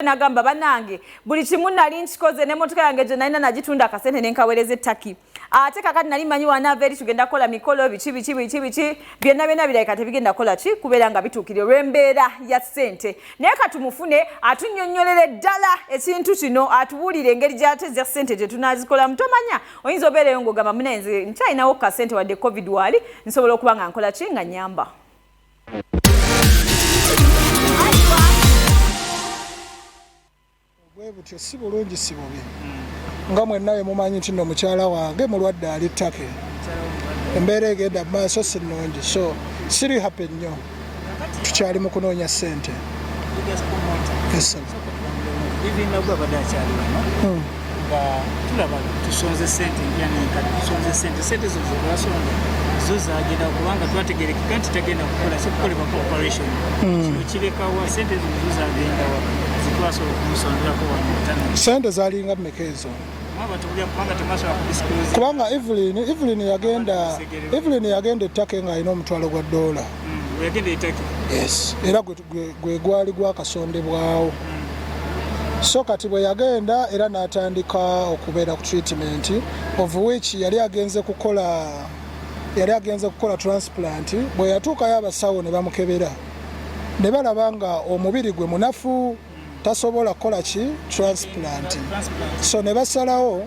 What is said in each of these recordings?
nagamba banange buli kimu nali nkikoze n'emmotoka yange gye nalina nagitunda akasente ne nkaweereza ettaki ate kakati nali manyi wanaava eri tugenda kukola mikolo biki byonna birabika tebigenda kukola ki kubeera nga bituukire olw'embeera ya ssente naye katumufune atunnyonnyolera ddala ekintu kino atubuulire engeri gy'atezza ssente gye tunaazikolamu tomanya oyinza obeereyo ng'ogamba munenze nkyalinawo kasente wadde covid waali nsobola okuba nga nkola ki nga nyamba. Butyo si bulungi si bubi nga mwennawe mumanyi nti nno mukyala wange mulwadde ali ttake embeera egenda mu maaso si nnungi so siri happy nnyo tukyali mu kunoonya ssente zagenda kubanga twategerekeka nti tagenda kukola kikukolebwa corporation kino kirekawa sente zo zagenda zitwasobola okumusonderako wano sente zalinga mmeka ezo kubanga Evelyn yagenda ettake ng'alina omutwalo gwa $. Yes, era gwe gwali gwakasondebwawo so kati bwe yagenda era n'atandika okubeera ku treatment of which yali agenze kukola transplant bwe yatuukayo abasawo ne bamukebera ne balaba nga omubiri gwe munafu tasobola kukola ki transplant so ne basalawo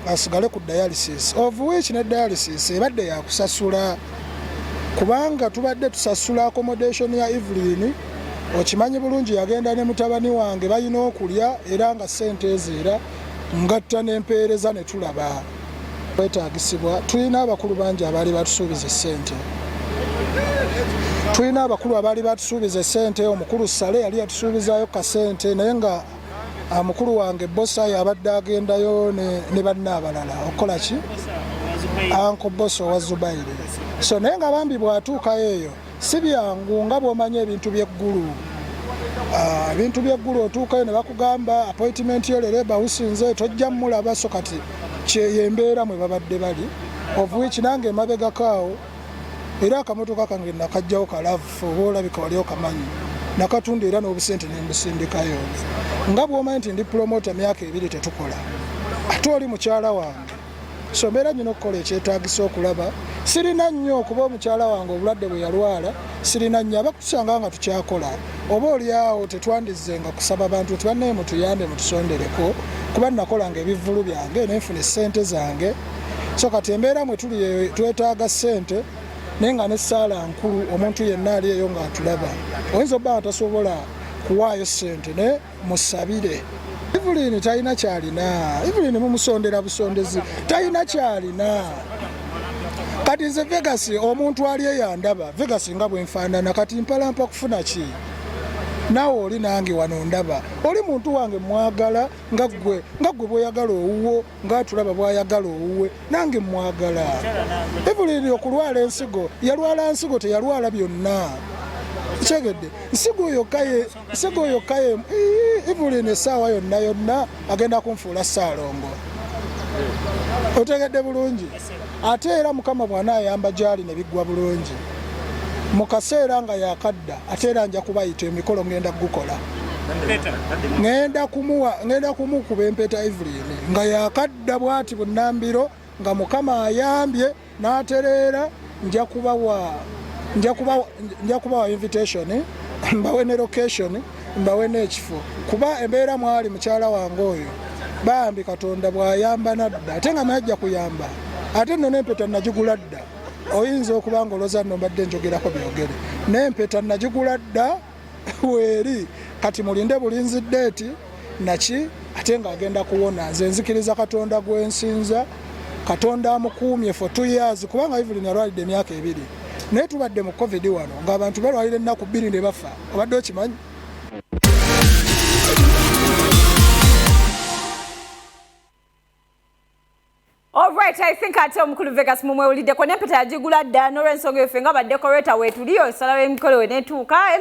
asigale ku dialysis of which ne dialysis ebadde yakusasula kubanga tubadde tusasula accommodation ya Evelyn okimanyi bulungi yagenda ne mutabani wange balina okulya era nga ssente ezeera ngatta n'empeereza ne tulaba kwetaagisibwa tulina abakulu bangi abaali batusuubiza ssente omukulu Sale yali yatusuubizaayo kasente naye nga mukulu wange Bosayo abadde agendayo ne banna abalala okukola ki Uncle Boss owa Zubaire so naye nga bambi bw'atuukayo eyo si byangu nga bw'omanya ebintu by'eggulu otuukayo ne bakugamba appointment yo leero ebawusinze tojja mulaba so kati kyeyembeera mwe babadde bali of which nange emabegakaawo era akamotoka kange nakajjawo kalavu oba olabika wali okamanyi nakatunda era n'obusente nembusindikayo nga bw'omanyi nti ndi promota myaka 2 tetukola ate oli mukyala wange so mbeera nyina okukola ekyetaagisa okulaba sirina nnyo okuba omukyala wange obulwadde bwe yalwala sirina nnyo abakusanga nga tukyakola oba oliawo tetwandizenga kusaba abantu nti bannaye mutuyambe mutusondereko kuba nakolanga ebivvulu byange nenfuna ssente zange so kati embeera mwe tuli twetaaga ssente naye nga n'essaala nkulu omuntu yenna ali eyo ng'atulaba oyinza obba nga tasobola kuwaayo ssente ne musabire Evelyn talina kyalina Evelyn mumusondera busondezi talina kyalina kati nze Vegas omuntu ali eyandaba Vegas nga bwenfaanana kati mpalampa kufuna ki naawe oli nange wano ndaba oli muntu wange mwagala nga gwe bw'oyagala owuwo ng'atulaba bw'ayagala owuwe nange mwagala Evelyn okulwala ensigo yalwala nsigo teyalwala byonna kyegedde nsigo yokkaye Evelyn essaawa yonna agenda kunfuula Ssaalongo otegedde bulungi ate era Mukama bw'anaayamba gy'ali ne biggwa bulungi mu kaseera nga yakadda ate era nja kubayita emikolo ngenda kugukola ngenda kumukuba empeta Evelyn nga yakadda bw'ati bunnambiro nga Mukama ayambye n'atereera nja kubawa invitation mbawe ne location mbawe n'ekifo kuba embeera mwali mukyala wange oyo bambi Katonda bw'ayamba nadda ate nga najja kuyamba ate nno n'empeta nagigula dda oyinza okuba nga oloza nno mbadde njogerako byogere n'empeta nagigula dda weeri kati mulinde bulinzi ddeeti naki ate ng'agenda kuwona nze nzikiriza Katonda gwensinza Katonda amukuumye for 2 years kubanga Evelyn alwalidde emyaka 2 naye tubadde mu covid wano ng'abantu balwalira ennaku 2 ne bafa obadde okimanyi. All right, I think ate omukulu Vegas mumwewuliddeko n'empeta yagigula dda n'olw'ensonga eyo ffe nga badekoreta weetuliyo esalawo emikolo we neetuuka